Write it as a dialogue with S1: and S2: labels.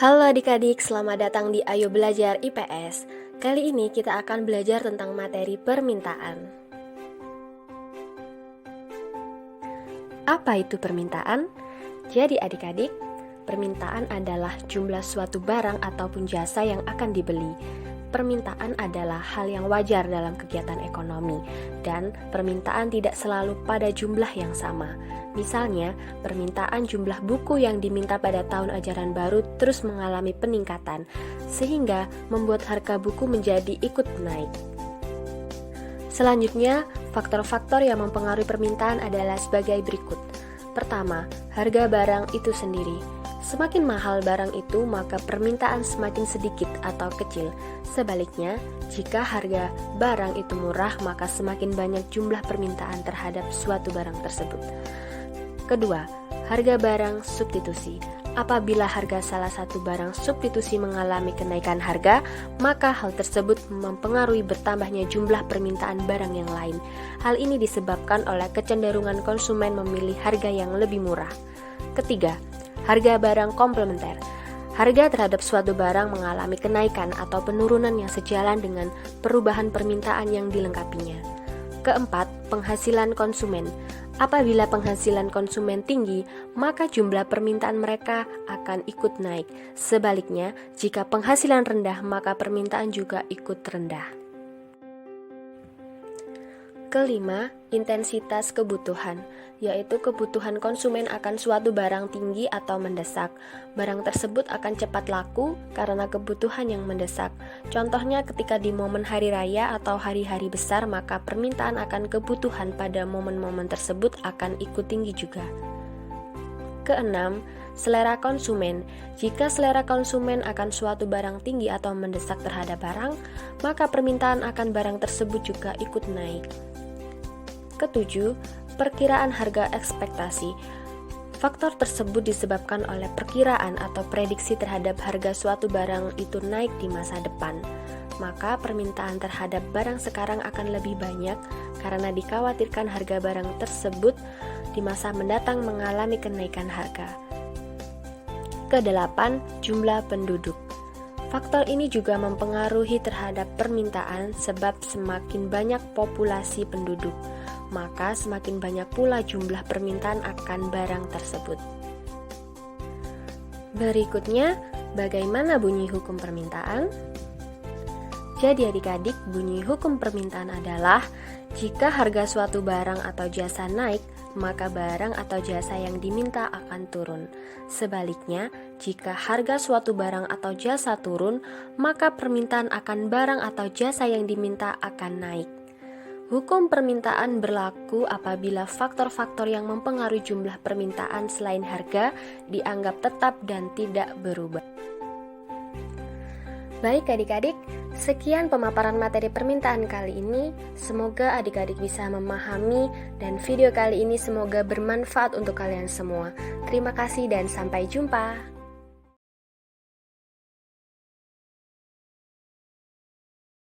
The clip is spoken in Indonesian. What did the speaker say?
S1: Halo adik-adik, selamat datang di Ayo Belajar IPS. Kali ini kita akan belajar tentang materi permintaan. Apa itu permintaan? Jadi adik-adik, permintaan adalah jumlah suatu barang ataupun jasa yang akan dibeli. Permintaan adalah hal yang wajar dalam kegiatan ekonomi, dan permintaan tidak selalu pada jumlah yang sama. Misalnya, permintaan jumlah buku yang diminta pada tahun ajaran baru terus mengalami peningkatan, sehingga membuat harga buku menjadi ikut naik. Selanjutnya, faktor-faktor yang mempengaruhi permintaan adalah sebagai berikut. Pertama, harga barang itu sendiri. Semakin mahal barang itu, maka permintaan semakin sedikit atau kecil. Sebaliknya, jika harga barang itu murah, maka semakin banyak jumlah permintaan terhadap suatu barang tersebut. Kedua, harga barang substitusi. Apabila harga salah satu barang substitusi mengalami kenaikan harga, maka hal tersebut mempengaruhi bertambahnya jumlah permintaan barang yang lain. Hal ini disebabkan oleh kecenderungan konsumen memilih harga yang lebih murah. Ketiga, harga barang komplementer. Harga terhadap suatu barang mengalami kenaikan atau penurunan yang sejalan dengan perubahan permintaan yang dilengkapinya. Keempat, penghasilan konsumen. Apabila penghasilan konsumen tinggi, maka jumlah permintaan mereka akan ikut naik. Sebaliknya, jika penghasilan rendah, maka permintaan juga ikut rendah. Kelima, intensitas kebutuhan, yaitu kebutuhan konsumen akan suatu barang tinggi atau mendesak. Barang tersebut akan cepat laku karena kebutuhan yang mendesak. Contohnya ketika di momen hari raya atau hari-hari besar, maka permintaan akan kebutuhan pada momen-momen tersebut akan ikut tinggi juga. Keenam, selera konsumen. Jika selera konsumen akan suatu barang tinggi atau mendesak terhadap barang, maka permintaan akan barang tersebut juga ikut naik. Ketujuh, perkiraan harga ekspektasi. Faktor tersebut disebabkan oleh perkiraan atau prediksi terhadap harga suatu barang itu naik di masa depan. Maka permintaan terhadap barang sekarang akan lebih banyak karena dikhawatirkan harga barang tersebut di masa mendatang mengalami kenaikan harga. Kedelapan, jumlah penduduk. Faktor ini juga mempengaruhi terhadap permintaan sebab semakin banyak populasi penduduk, maka semakin banyak pula jumlah permintaan akan barang tersebut. Berikutnya, bagaimana bunyi hukum permintaan? Jadi adik-adik, bunyi hukum permintaan adalah jika harga suatu barang atau jasa naik, maka barang atau jasa yang diminta akan turun. Sebaliknya, jika harga suatu barang atau jasa turun, maka permintaan akan barang atau jasa yang diminta akan naik. Hukum permintaan berlaku apabila faktor-faktor yang mempengaruhi jumlah permintaan selain harga dianggap tetap dan tidak berubah. Baik adik-adik, sekian pemaparan materi permintaan kali ini. Semoga adik-adik bisa memahami dan video kali ini semoga bermanfaat untuk kalian semua. Terima kasih dan sampai jumpa.